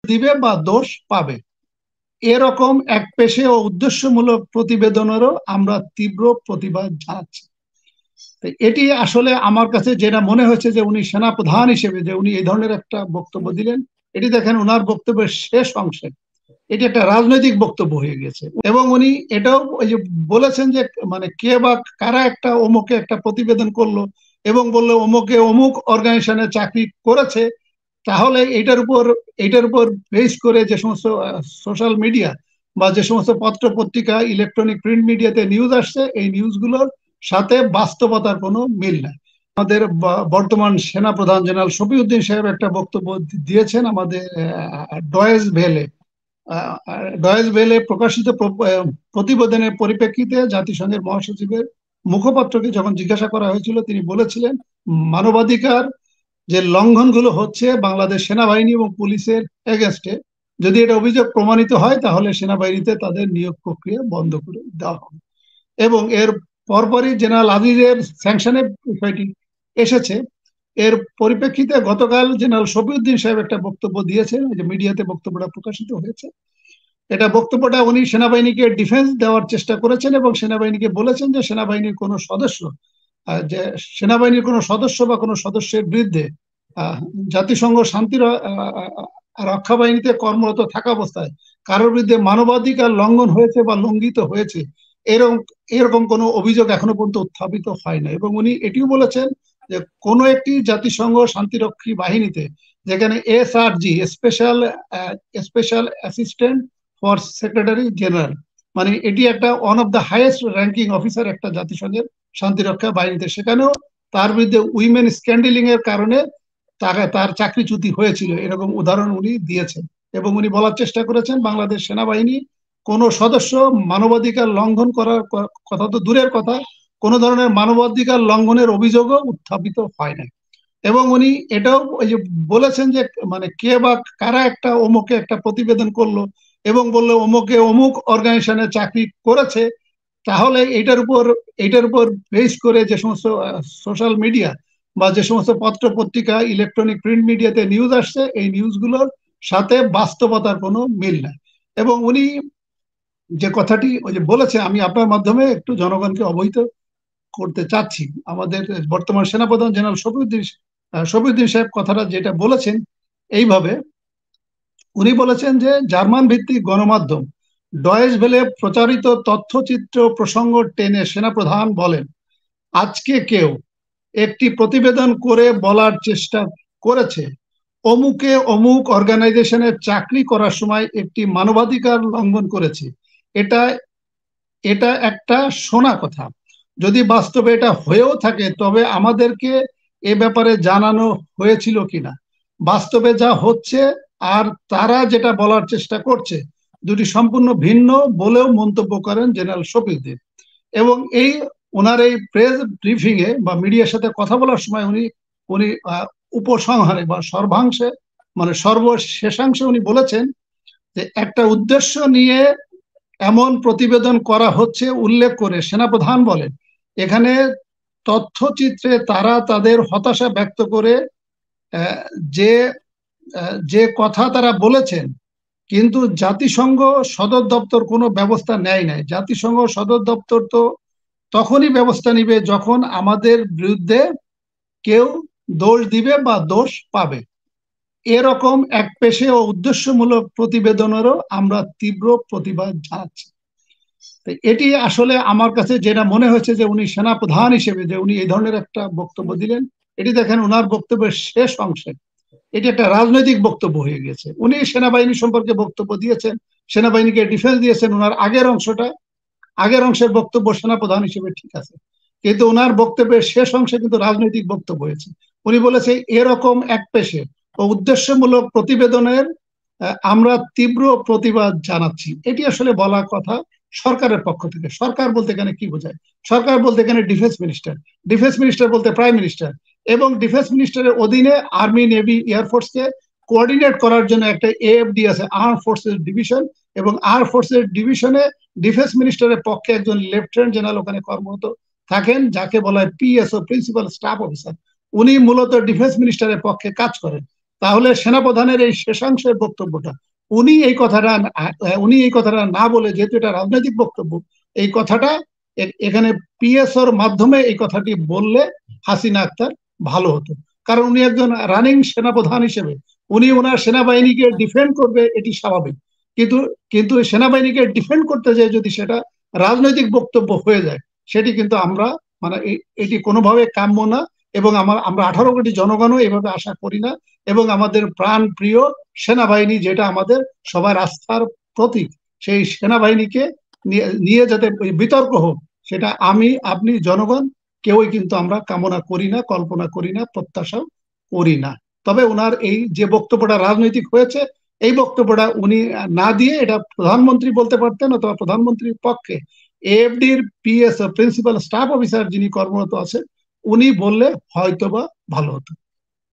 দিবে বা দোষ পাবে, এরকম একপেশে ও উদ্দেশ্যমূলক প্রতিবেদনেরও আমরা তীব্র প্রতিবাদ জানাচ্ছি। এটি আসলে আমার কাছে যেটা মনে হয়েছে যে উনি সেনাপ্রধান হিসেবে যে উনি এই ধরনের একটা বক্তব্য দিলেন, এটি দেখেন ওনার বক্তব্যের শেষ অংশে এটি একটা রাজনৈতিক বক্তব্য হয়ে গেছে। এবং উনি এটাও ওই যে বলেছেন যে মানে কে বা কারা একটা অমুকে একটা প্রতিবেদন করলো এবং বললো অমুকে অমুক অর্গানাইজেশনে চাকরি করেছে, তাহলে এটার উপর বেস করে যে সমস্ত সোশ্যাল মিডিয়া বা যে সমস্ত পত্র পত্রিকা ইলেকট্রনিক প্রিন্ট মিডিয়াতে নিউজ আসছে, এই নিউজগুলোর সাথে বাস্তবতার কোনো মিল নাই। আমাদের বর্তমান সেনা প্রধান জেনারেল শফিউদ্দিন সাহেব একটা বক্তব্য দিয়েছেন আমাদের ডয়েজ ভেলে প্রকাশিত প্রতিবেদনের পরিপ্রেক্ষিতে জাতিসংঘের মহাসচিবের মুখপাত্রকে যখন জিজ্ঞাসা করা হয়েছিল, তিনি বলেছিলেন মানবাধিকার যে লঙ্ঘনগুলো হচ্ছে বাংলাদেশ সেনাবাহিনী এবং পুলিশের এগেনস্টে, যদি এটা অভিযোগ প্রমাণিত হয় তাহলে সেনাবাহিনীতে তাদের নিয়োগ প্রক্রিয়া বন্ধ করে দেওয়া হবে। এবং এর পরপরই জেনারেল আজিজের স্যাংশনের বিষয়টি এসেছে। এর পরিপ্রেক্ষিতে গতকাল জেনারেল শফিউদ্দিন সাহেব একটা বক্তব্য দিয়েছেন, যে মিডিয়াতে বক্তব্যটা প্রকাশিত হয়েছে। এটা বক্তব্যটা উনি সেনাবাহিনীকে ডিফেন্স দেওয়ার চেষ্টা করেছেন এবং সেনাবাহিনীকে বলেছেন যে সেনাবাহিনীর কোনো সদস্য বা কোনো সদস্যের বিরুদ্ধে জাতিসংঘ শান্তি রক্ষা বাহিনীতে কর্মরত থাকা অবস্থায় কারোর বিরুদ্ধে মানবাধিকার লঙ্ঘন হয়েছে বা লঙ্ঘিত হয়েছে এরকম কোনো অভিযোগ এখনো পর্যন্ত উত্থাপিত হয় না। এবং উনি এটিও বলেছেন যে কোনো একটি জাতিসংঘ শান্তিরক্ষী বাহিনীতে, যেখানে SRG special assistant for secretary general, মানে এটি একটা one of the highest ranking officer একটা জাতিসংঘের শান্তিরক্ষা বাহিনীতে, সেখানেও তার বিরুদ্ধে উইমেন স্ক্যান্ডেলিং এর কারণে তার চাকরিচ্যুতি হয়েছিল, এরকম উদাহরণ উনি দিয়েছেন। এবং উনি বলার চেষ্টা করেছেন বাংলাদেশ সেনাবাহিনী কোন সদস্য মানবাধিকার লঙ্ঘন করার কথা তো দূরের কথা, কোন ধরনের মানবাধিকার লঙ্ঘনের অভিযোগও উত্থাপিত হয় না। এবং উনি এটাও ওই যে বলেছেন যে মানে কে বা কারা একটা অমুকে একটা প্রতিবেদন করলো এবং বললো অমুকে অমুক অর্গানাইজেশনে চাকরি করেছে, তাহলে এটার উপর বেস করে যে সমস্ত সোশ্যাল মিডিয়া বা যে সমস্ত পত্র পত্রিকা ইলেকট্রনিক প্রিন্ট মিডিয়াতে নিউজ আসছে, এই নিউজগুলোর সাথে বাস্তবতার কোনো মিল নাই। এবং উনি যে কথাটি ওই যে বলেছে, আমি আপনার মাধ্যমে একটু জনগণকে অবহিত করতে চাচ্ছি। আমাদের বর্তমান সেনাপ্রধান জেনারেল শফিউদ্দিন সাহেব কথাটা যেটা বলেছেন এইভাবে, উনি বলেছেন যে জার্মান ভিত্তিক গণমাধ্যম ডয়েজ ভেলে প্রচারিত তথ্যচিত্র প্রসঙ্গ টেনে সেনাপ্রধান বলেন, আজকে কেউ একটি প্রতিবেদন করে বলার চেষ্টা করেছে অমুকে অমুক অর্গানাইজেশনের চাকরি করার সময় একটি মানবাধিকার লঙ্ঘন করেছে, এটা এটা একটা শোনা কথা। যদি বাস্তবে এটা হয়েও থাকে তবে আমাদেরকে এ ব্যাপারে জানানো হয়েছিল কিনা, বাস্তবে যা হচ্ছে আর তারা যেটা বলার চেষ্টা করছে দুটি সম্পূর্ণ ভিন্ন বলেও মন্তব্য করেন জেনারেল শফিউদ্দিন। এবং ওনার এই প্রেস ব্রিফিং এ বা মিডিয়ার সাথে কথা বলার সময় উনি উপসংহারে বা সর্বশেষাংশে উনি বলেছেন যে একটা উদ্দেশ্য নিয়ে এমন প্রতিবেদন করা হচ্ছে উল্লেখ করে সেনাপ্রধান বলেন, এখানে তথ্যচিত্রে তারা তাদের হতাশা ব্যক্ত করে যে কথা তারা বলেছেন, কিন্তু জাতিসংঘ সদর দপ্তর কোনো ব্যবস্থা নেয় নাই। জাতিসংঘ সদর দপ্তর তো তখনই ব্যবস্থা নিবে যখন আমাদের বিরুদ্ধে কেউ দোষ দিবে বা দোষ পাবে, এরকম একপেশে ও উদ্দেশ্যমূলক প্রতিবেদনেরও আমরা তীব্র প্রতিবাদ জানাচ্ছি। এটি আসলে আমার কাছে যেটা মনে হয়েছে যে উনি সেনাপ্রধান হিসেবে যে উনি এই ধরনের একটা বক্তব্য দিলেন, এটি দেখেন ওনার বক্তব্যের শেষ অংশে এটি একটা রাজনৈতিক বক্তব্য হয়ে গেছে। উনি সেনাবাহিনী সম্পর্কে বক্তব্য দিয়েছেন, সেনাবাহিনীকে ডিফেন্স দিয়েছেন, ওনার আগের অংশের বক্তব্য সেনাপ্রধান হিসেবে ঠিক আছে, কিন্তু ওনার বক্তব্যের শেষ অংশে কিন্তু রাজনৈতিক বক্তব্য হয়েছে। উনি বলেছে এরকম একপেশে ও উদ্দেশ্যমূলক প্রতিবেদনের আমরা তীব্র প্রতিবাদ জানাচ্ছি। এটি আসলে বলা কথা সরকারের পক্ষ থেকে। সরকার বলতে এখানে কি বোঝায়? সরকার বলতে এখানে ডিফেন্স মিনিস্টার বলতে প্রাইম মিনিস্টার, এবং ডিফেন্স মিনিস্টারের অধীনে আর্মি, নেভি, এয়ারফোর্সকে কোঅর্ডিনেট করার জন্য একটা AFD আছে, আর্ম ফোর্সেস ডিভিশন, এবং আর্ম ফোর্সেস ডিভিশনে ডিফেন্স মিনিস্টারের পক্ষে একজন লেফটেন্যান্ট জেনারেল ওখানে কর্মরত থাকেন, যাকে বলা হয় PSO, প্রিন্সিপাল স্টাফ অফিসার। উনি মূলত ডিফেন্স মিনিস্টারের পক্ষে কাজ করেন। তাহলে সেনাপ্রধানের এই শেষাংশের বক্তব্যটা উনি এই কথাটা না বলে, যেহেতু এটা রাজনৈতিক বক্তব্য, এই কথাটা এখানে পিএসওর মাধ্যমে এই কথাটি বললে হাসিনা আক্তার ভালো হতো। কারণ উনি একজন রানিং সেনাপ্রধান হিসেবে উনি ওনার সেনাবাহিনীকে ডিফেন্ড করবে, এটি স্বাভাবিক। কিন্তু কিন্তু সেনাবাহিনীকে ডিফেন্ড করতে যায় যদি সেটা রাজনৈতিক বক্তব্য হয়ে যায়, সেটি কিন্তু আমরা মানে এটি কোনোভাবে কাম্য না। এবং আমরা 18 কোটি জনগণও এভাবে আশা করি না। এবং আমাদের প্রাণ প্রিয় সেনাবাহিনী, যেটা আমাদের সবার আস্থার প্রতীক, সেই সেনাবাহিনীকে নিয়ে যাতে বিতর্ক হোক, সেটা আমি, আপনি, জনগণ কেউই কিন্তু আমরা কামনা করি না, কল্পনা করি না, প্রত্যাশাও করি না। তবে ওনার এই যে বক্তব্যটা রাজনৈতিক হয়েছে, এই বক্তব্যটা উনি না দিয়ে এটা প্রধানমন্ত্রী বলতে পারতেন, অথবা প্রধানমন্ত্রীর পক্ষে এএফডির পিএস প্রিন্সিপাল স্টাফ অফিসার যিনি কর্মরত আছেন উনি বললে হয়তোবা ভালো হতো।